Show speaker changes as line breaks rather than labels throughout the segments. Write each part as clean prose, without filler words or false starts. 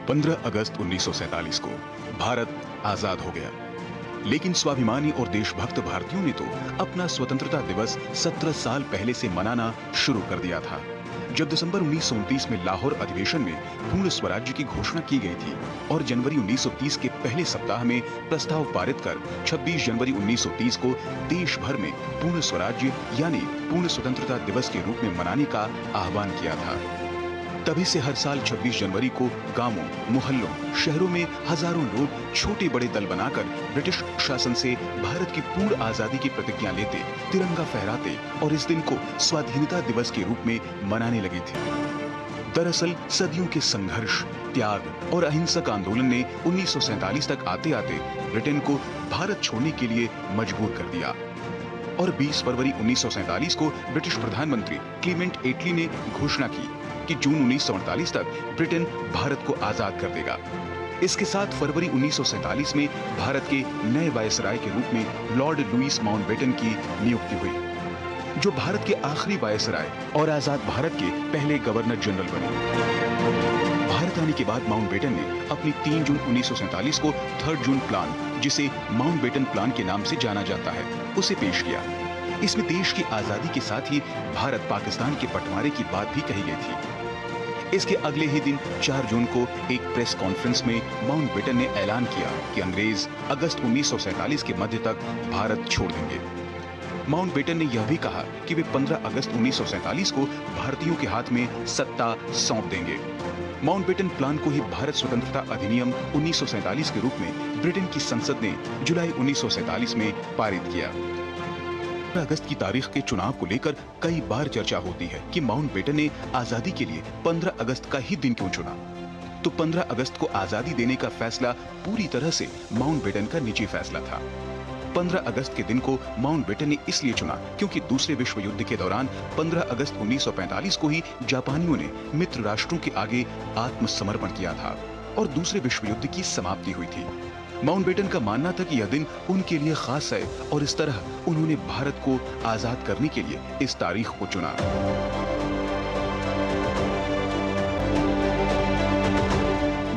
15 अगस्त 1947 को भारत आजाद हो गया। लेकिन स्वाभिमानी और देशभक्त भारतीयों ने तो अपना स्वतंत्रता दिवस 17 साल पहले से मनाना शुरू कर दिया था, जब दिसंबर 1929 में लाहौर अधिवेशन में पूर्ण स्वराज्य की घोषणा की गई थी और जनवरी 1930 के पहले सप्ताह में प्रस्ताव पारित कर 26 जनवरी 1930 को देश भर में पूर्ण स्वराज्य यानी पूर्ण स्वतंत्रता दिवस के रूप में मनाने का आह्वान किया था। तभी से हर साल 26 जनवरी को गांवों, मोहल्लों, शहरों में हजारों लोग छोटे बड़े दल बनाकर ब्रिटिश शासन से भारत की पूर्ण आजादी की प्रतिज्ञा लेते, तिरंगा फहराते और इस दिन को स्वाधीनता दिवस के रूप में मनाने लगे थे। दरअसल सदियों के संघर्ष, त्याग और अहिंसक आंदोलन ने 1947 तक आते आते ब्रिटेन को भारत छोड़ने के लिए मजबूर कर दिया और 20 फरवरी 1947 को ब्रिटिश प्रधानमंत्री क्लीमेंट एटली ने घोषणा की कि जून 1948 तक ब्रिटेन भारत को आजाद कर देगा। इसके साथ फरवरी 1947 में भारत के नए वायसराय के रूप में लॉर्ड लुईस माउंटबेटन की नियुक्ति हुई, जो भारत के आखिरी वायसराय और आजाद भारत के पहले गवर्नर जनरल बने। भारत आने के बाद माउंटबेटन ने अपनी 3 जून 1947 को 3rd जून प्लान, जिसे माउंटबेटन प्लान के नाम से जाना जाता है, उसे पेश किया। इसमें देश की आजादी के साथ ही भारत पाकिस्तान के बंटवारे की बात भी कही गई थी। इसके अगले ही दिन 4 जून को एक प्रेस कॉन्फ्रेंस में माउंटबेटन ने ऐलान किया कि अंग्रेज अगस्त 1947 के मध्य तक भारत छोड़ देंगे। माउंटबेटन ने यह भी कहा कि वे 15 अगस्त 1947 को भारतीयों के हाथ में सत्ता सौंप देंगे। माउंटबेटन प्लान को ही भारत स्वतंत्रता अधिनियम 1947 के रूप में ब्रिटेन की संसद ने जुलाई 1947 में पारित किया। अगस्त की तारीख के चुनाव को लेकर कई बार चर्चा होती है कि माउंटबेटन ने आजादी के लिए 15 अगस्त का ही दिन क्यों चुना। तो 15 अगस्त को आजादी देने का फैसला पूरी तरह से माउंटबेटन का निजी फैसला था। 15 अगस्त के दिन को माउंटबेटन ने इसलिए चुना क्योंकि दूसरे विश्व युद्ध के दौरान 15 अगस्त 1945 को ही जापानियों ने मित्र राष्ट्रों के आगे आत्मसमर्पण किया था और दूसरे विश्व युद्ध की समाप्ति हुई थी। माउंटबेटन का मानना था कि यह दिन उनके लिए खास है और इस तरह उन्होंने भारत को आजाद करने के लिए इस तारीख को चुना।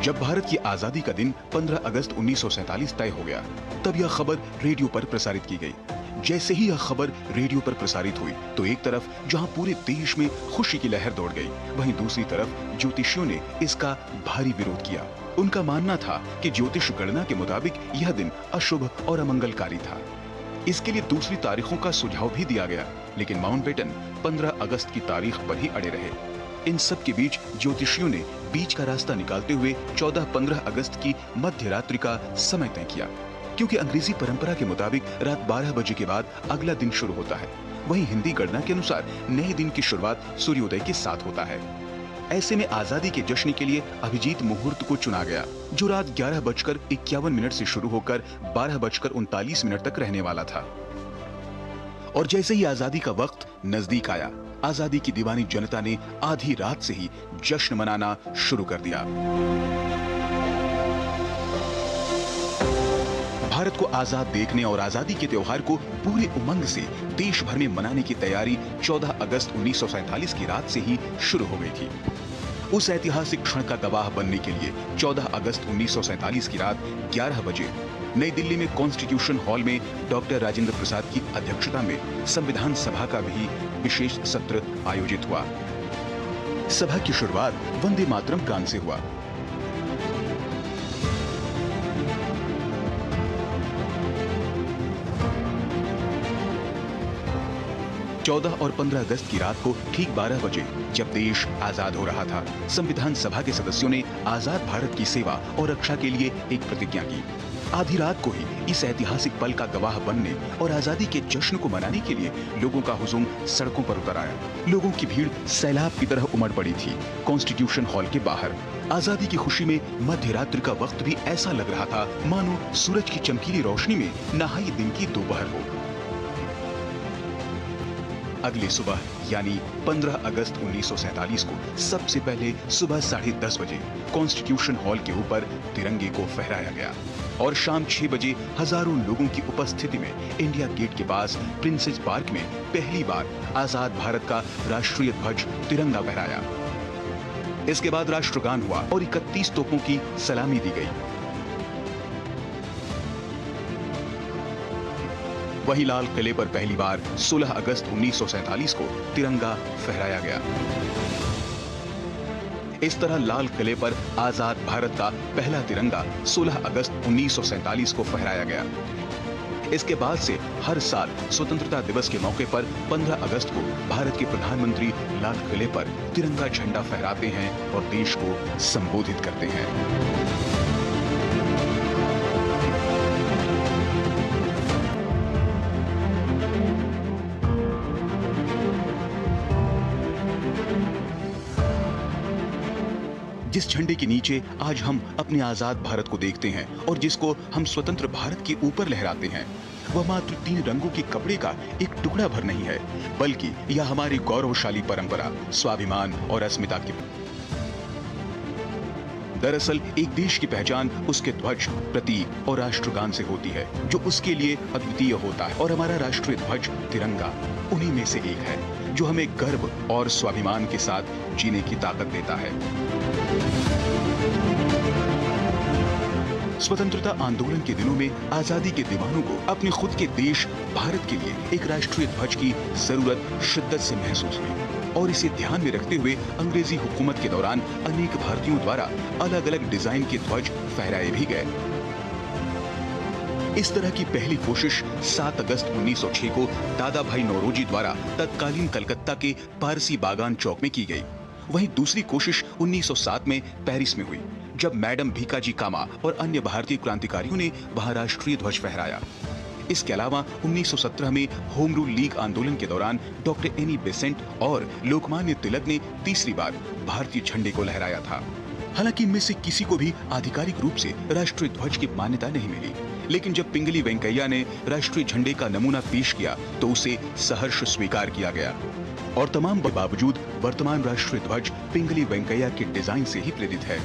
जब भारत की आजादी का दिन 15 अगस्त 1947 तय हो गया, तब यह खबर रेडियो पर प्रसारित की गई। जैसे ही यह खबर रेडियो पर प्रसारित हुई तो एक तरफ जहां पूरे देश में खुशी की लहर दौड़ गई, वहीं दूसरी तरफ ज्योतिषियों ने इसका भारी विरोध किया। उनका मानना था कि ज्योतिष गणना के मुताबिक यह दिन अशुभ और अमंगलकारी था। इसके लिए दूसरी तारीखों का सुझाव भी दिया गया, लेकिन माउंटबेटन 15 अगस्त की तारीख पर ही अड़े रहे। इन सब के बीच ज्योतिषियों ने बीच का रास्ता निकालते हुए 14-15 अगस्त की मध्य रात्रि का समय तय किया, क्योंकि अंग्रेजी परंपरा के मुताबिक रात 12 बजे के बाद अगला दिन शुरू होता है। वहीं हिंदी गणना के अनुसार नए दिन की शुरुआत सूर्योदय के साथ होता है। ऐसे में आजादी के जश्न के लिए अभिजीत मुहूर्त को चुना गया, जो रात 11:51 से शुरू होकर 12:39 तक रहने वाला था। और जैसे ही आजादी का वक्त नजदीक आया, आजादी की दीवानी जनता ने आधी रात से ही जश्न मनाना शुरू कर दिया। भारत को आजाद देखने और आजादी के त्योहार को पूरे उमंग से देश भर में मनाने की तैयारी 14 अगस्त 1947 की रात से ही शुरू हो गई थी। उस ऐतिहासिक क्षण का गवाह बनने के लिए 14 अगस्त 1947 की रात 11 बजे नई दिल्ली में कॉन्स्टिट्यूशन हॉल में डॉक्टर राजेंद्र प्रसाद की अध्यक्षता में संविधान सभा का भी विशेष सत्र आयोजित हुआ। सभा की शुरुआत वंदे मातरम गान से हुआ। चौदह और 15 अगस्त की रात को ठीक 12 बजे, जब देश आजाद हो रहा था, संविधान सभा के सदस्यों ने आजाद भारत की सेवा और रक्षा के लिए एक प्रतिज्ञा की। आधी रात को ही इस ऐतिहासिक पल का गवाह बनने और आजादी के जश्न को मनाने के लिए लोगों का हुजूम सड़कों पर उतर आया। लोगों की भीड़ सैलाब की तरह उमड़ पड़ी थी कॉन्स्टिट्यूशन हॉल के बाहर। आजादी की खुशी में मध्य रात्रि का वक्त भी ऐसा लग रहा था मानो सूरज की चमकीली रोशनी में नहाई दिन की दोपहर हो। अगली सुबह यानी 15 अगस्त 1947 को सबसे पहले सुबह 10:30 बजे कॉन्स्टिट्यूशन हॉल के ऊपर तिरंगे को फहराया गया और शाम 6 बजे हजारों लोगों की उपस्थिति में इंडिया गेट के पास प्रिंसेस पार्क में पहली बार आजाद भारत का राष्ट्रीय ध्वज तिरंगा फहराया। इसके बाद राष्ट्रगान हुआ और 31 तोपों की सलामी दी गई। वहीं लाल किले पर पहली बार 16 अगस्त 1947 को तिरंगा फहराया गया। इस तरह लाल किले पर आजाद भारत का पहला तिरंगा 16 अगस्त 1947 को फहराया गया। इसके बाद से हर साल स्वतंत्रता दिवस के मौके पर 15 अगस्त को भारत के प्रधानमंत्री लाल किले पर तिरंगा झंडा फहराते हैं और देश को संबोधित करते हैं। जिस झंडे के नीचे आज हम अपने आजाद भारत को देखते हैं और जिसको हम स्वतंत्र भारत के ऊपर लहराते हैं, वह मात्र 3 रंगों के कपड़े का एक टुकड़ा भर नहीं है, बल्कि यह हमारी गौरवशाली परंपरा, स्वाभिमान और अस्मिता की। दरअसल एक देश की पहचान उसके ध्वज, प्रतीक और राष्ट्रगान से होती है, जो उसके लिए अद्वितीय होता है। और हमारा राष्ट्रीय ध्वज तिरंगा उन्हीं में से एक है, जो हमें गर्व और स्वाभिमान के साथ जीने की ताकत देता है। स्वतंत्रता आंदोलन के दिनों में आजादी के दीवानों को अपने खुद के देश भारत के लिए एक राष्ट्रीय ध्वज की जरूरत शिद्दत से महसूस हुई और इसे ध्यान में रखते हुए अंग्रेजी हुकूमत के दौरान अनेक भारतीयों द्वारा अलग अलग डिजाइन के ध्वज फहराए भी गए। इस तरह की पहली कोशिश 7 अगस्त 1906 को दादा भाई नौरोजी द्वारा तत्कालीन कलकत्ता के पारसी बागान चौक में की गई। वहीं दूसरी कोशिश 1907 में पेरिस में हुई, जब मैडम भीकाजी कामा और अन्य भारतीय क्रांतिकारियों ने वहां राष्ट्रीय ध्वज फहराया। इसके अलावा 1917 में होम रूल लीग आंदोलन के दौरान डॉक्टर एनी बेसेंट और लोकमान्य तिलक ने तीसरी बार भारतीय झंडे को लहराया था। हालांकि इनमें से किसी को भी आधिकारिक रूप से राष्ट्रीय ध्वज की मान्यता नहीं मिली, लेकिन जब पिंगली वेंकैया ने राष्ट्रीय झंडे का नमूना पेश किया तो उसे सहर्ष स्वीकार किया गया। और तमाम के बावजूद वर्तमान राष्ट्रीय ध्वज पिंगली वेंकैया के डिजाइन से ही प्रेरित है।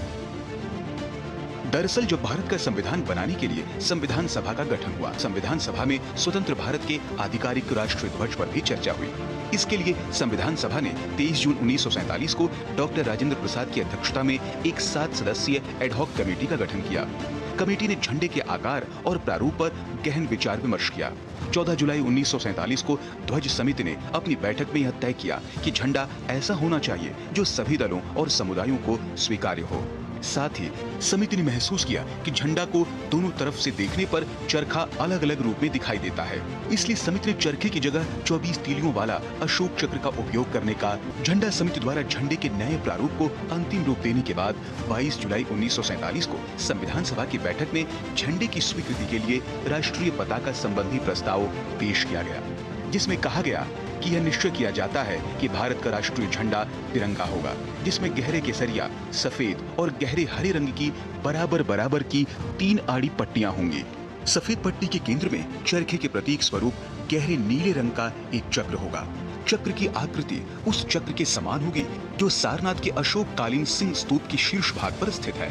दरअसल जब भारत का संविधान बनाने के लिए संविधान सभा का गठन हुआ, संविधान सभा में स्वतंत्र भारत के आधिकारिक राष्ट्रीय ध्वज पर भी चर्चा हुई। इसके लिए संविधान सभा ने 23 जून 1947 को डॉक्टर राजेंद्र प्रसाद की अध्यक्षता में एक 7 सदस्यीय एडहॉक कमेटी का गठन किया। कमेटी ने झंडे के आकार और प्रारूप पर गहन विचार विमर्श किया। 14 जुलाई 1947 को ध्वज समिति ने अपनी बैठक में यह तय किया कि झंडा ऐसा होना चाहिए जो सभी दलों और समुदायों को स्वीकार्य हो। साथ ही समिति ने महसूस किया कि झंडा को दोनों तरफ से देखने पर चरखा अलग अलग रूप में दिखाई देता है, इसलिए समिति ने चरखे की जगह 24 तीलियों वाला अशोक चक्र का उपयोग करने का। झंडा समिति द्वारा झंडे के नए प्रारूप को अंतिम रूप देने के बाद 22 जुलाई 1947 को संविधान सभा की बैठक में झंडे की स्वीकृति के लिए राष्ट्रीय पताका संबंधी प्रस्ताव पेश किया गया, जिसमें कहा गया कि यह निश्चय किया जाता है कि भारत का राष्ट्रीय झंडा तिरंगा होगा, जिसमें गहरे केसरिया, सफेद और गहरे हरे रंग की बराबर की 3 आड़ी पट्टियां होंगी। सफेद पट्टी के केंद्र में चरखे के प्रतीक स्वरूप गहरे नीले रंग का एक चक्र होगा। चक्र की आकृति उस चक्र के समान होगी जो सारनाथ के अशोककालीन सिंह स्तूप के शीर्ष भाग पर स्थित है।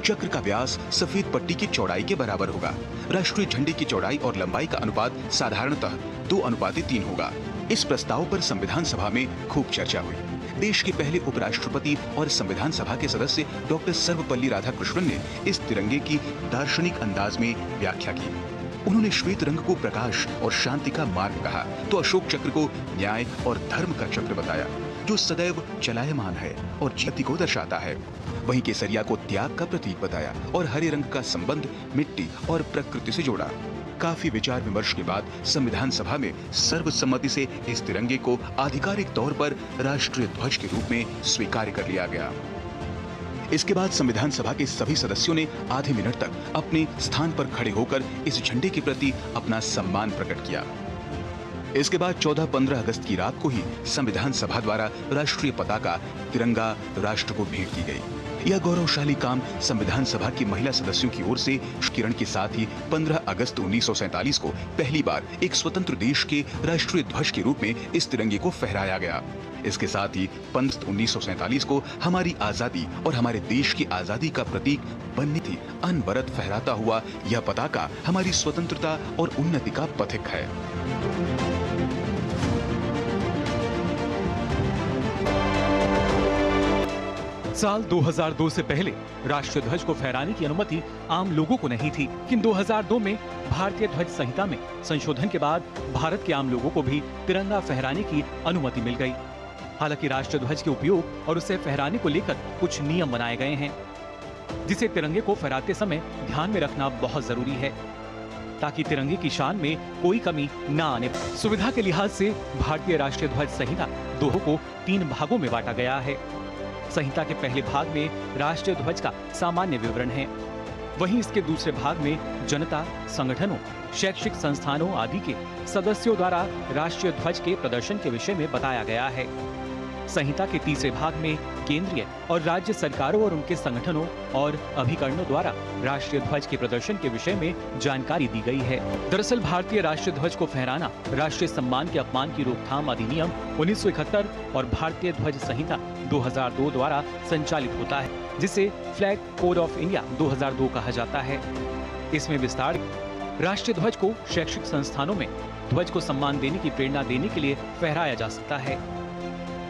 चक्र का व्यास सफेद पट्टी की चौड़ाई के बराबर होगा। राष्ट्रीय झंडे की चौड़ाई और लंबाई का अनुपात साधारणतः 2:3 होगा। इस प्रस्ताव पर संविधान सभा में खूब चर्चा हुई। देश के पहले उपराष्ट्रपति और संविधान सभा के सदस्य डॉक्टर सर्वपल्ली राधाकृष्णन ने इस तिरंगे की दार्शनिक अंदाज में व्याख्या की। उन्होंने श्वेत रंग को प्रकाश और शांति का मार्ग कहा, तो अशोक चक्र को न्याय और धर्म का चक्र बताया, जो सदैव चलायमान है और जीती को दर्शाता है। वहीं केसरिया को त्याग का प्रतीक बताया और हरे रंग का संबंध मिट्टी और प्रकृति से जोड़ा। काफी विचार विमर्श के बाद संविधान सभा में सर्वसम्मति से इस तिरंगे को आधिकारिक तौर पर राष्ट्रीय ध्वज के रूप में स्वीकार कर लिया गया। इसके बाद संविधान सभा के सभी सदस्यों ने आधे मिनट तक अपने स्थान पर खड़े होकर इस झंडे के प्रति अपना सम्मान प्रकट किया। इसके बाद 14-15 अगस्त की रात को ही संविधान सभा द्वारा राष्ट्रीय पताका तिरंगा राष्ट्र को भेंट की गई। यह गौरवशाली काम संविधान सभा की महिला सदस्यों की ओर से किरण के साथ ही 15 अगस्त 1947 को पहली बार एक स्वतंत्र देश के राष्ट्रीय ध्वज के रूप में इस तिरंगे को फहराया गया। इसके साथ ही 15 1947 को हमारी आजादी और हमारे देश की आजादी का प्रतीक बनने थी अनवरत फहराता हुआ यह पताका हमारी स्वतंत्रता और उन्नति का पथिक है।
साल 2002 से पहले राष्ट्रीय ध्वज को फहराने की अनुमति आम लोगों को नहीं थी, लेकिन 2002 में भारतीय ध्वज संहिता में संशोधन के बाद भारत के आम लोगों को भी तिरंगा फहराने की अनुमति मिल गई। हालांकि राष्ट्रीय ध्वज के उपयोग और उसे फहराने को लेकर कुछ नियम बनाए गए हैं, जिसे तिरंगे को फहराते समय ध्यान में रखना बहुत जरूरी है, ताकि तिरंगे की शान में कोई कमी न आने। सुविधा के लिहाज से भारतीय राष्ट्रीय ध्वज संहिता को 3 भागों में बांटा गया है। संहिता के पहले भाग में राष्ट्रीय ध्वज का सामान्य विवरण है, वहीं इसके दूसरे भाग में जनता, संगठनों, शैक्षिक संस्थानों आदि के सदस्यों द्वारा राष्ट्रीय ध्वज के प्रदर्शन के विषय में बताया गया है। संहिता के तीसरे भाग में केंद्रीय और राज्य सरकारों और उनके संगठनों और अभिकरणों द्वारा राष्ट्रीय ध्वज के प्रदर्शन के विषय में जानकारी दी गई है। दरअसल भारतीय राष्ट्रीय ध्वज को फहराना राष्ट्रीय सम्मान के अपमान की रोकथाम अधिनियम 1971 और भारतीय ध्वज संहिता 2002 द्वारा संचालित होता है, जिसे फ्लैग कोड ऑफ इंडिया 2002 कहा जाता है। इसमें विस्तार राष्ट्रीय ध्वज को शैक्षिक संस्थानों में ध्वज को सम्मान देने की प्रेरणा देने के लिए फहराया जा सकता है।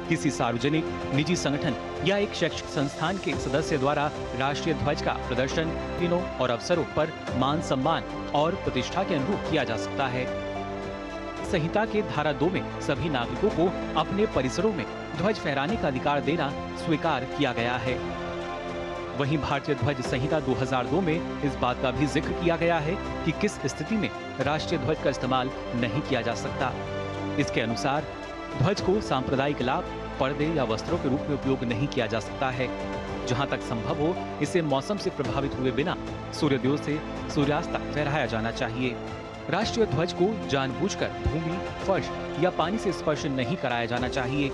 किसी सार्वजनिक, निजी संगठन या एक शैक्षिक संस्थान के सदस्य द्वारा राष्ट्रीय ध्वज का प्रदर्शन दिनों और अवसरों पर मान सम्मान और प्रतिष्ठा के अनुरूप किया जा सकता है। संहिता के धारा 2 में सभी नागरिकों को अपने परिसरों में ध्वज फहराने का अधिकार देना स्वीकार किया गया है। वहीं भारतीय ध्वज संहिता 2002 में इस बात का भी जिक्र किया गया है कि किस स्थिति में राष्ट्रीय ध्वज का इस्तेमाल नहीं किया जा सकता। इसके अनुसार ध्वज को सांप्रदायिक लाभ, पर्दे या वस्त्रों के रूप में उपयोग नहीं किया जा सकता है। जहां तक संभव हो, इसे मौसम से प्रभावित हुए बिना सूर्योदय से सूर्यास्त तक फहराया जाना चाहिए। राष्ट्रीय ध्वज को जानबूझकर भूमि, फर्श या पानी से स्पर्श नहीं कराया जाना चाहिए।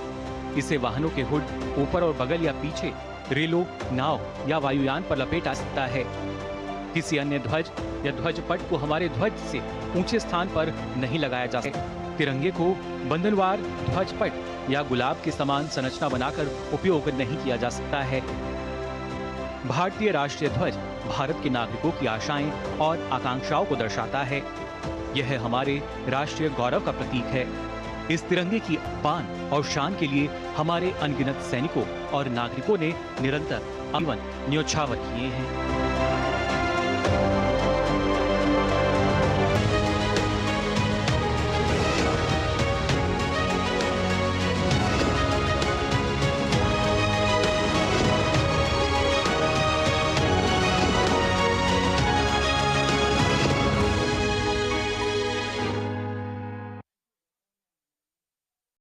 इसे वाहनों के हुड, ऊपर और बगल या पीछे, रेलों, नाव या वायुयान पर लपेटा सकता है। किसी अन्य ध्वज या ध्वज पट को हमारे ध्वज से ऊंचे स्थान पर नहीं लगाया जा सकता। तिरंगे को बंधनवार ध्वज पट या गुलाब के समान संरचना बनाकर उपयोग नहीं किया जा सकता है। भारतीय राष्ट्रीय ध्वज भारत के नागरिकों की आशाएं और आकांक्षाओं को दर्शाता है। यह हमारे राष्ट्रीय गौरव का प्रतीक है। इस तिरंगे की पान और शान के लिए हमारे अनगिनत सैनिकों और नागरिकों ने निरंतर जीवन न्योछावर किए हैं।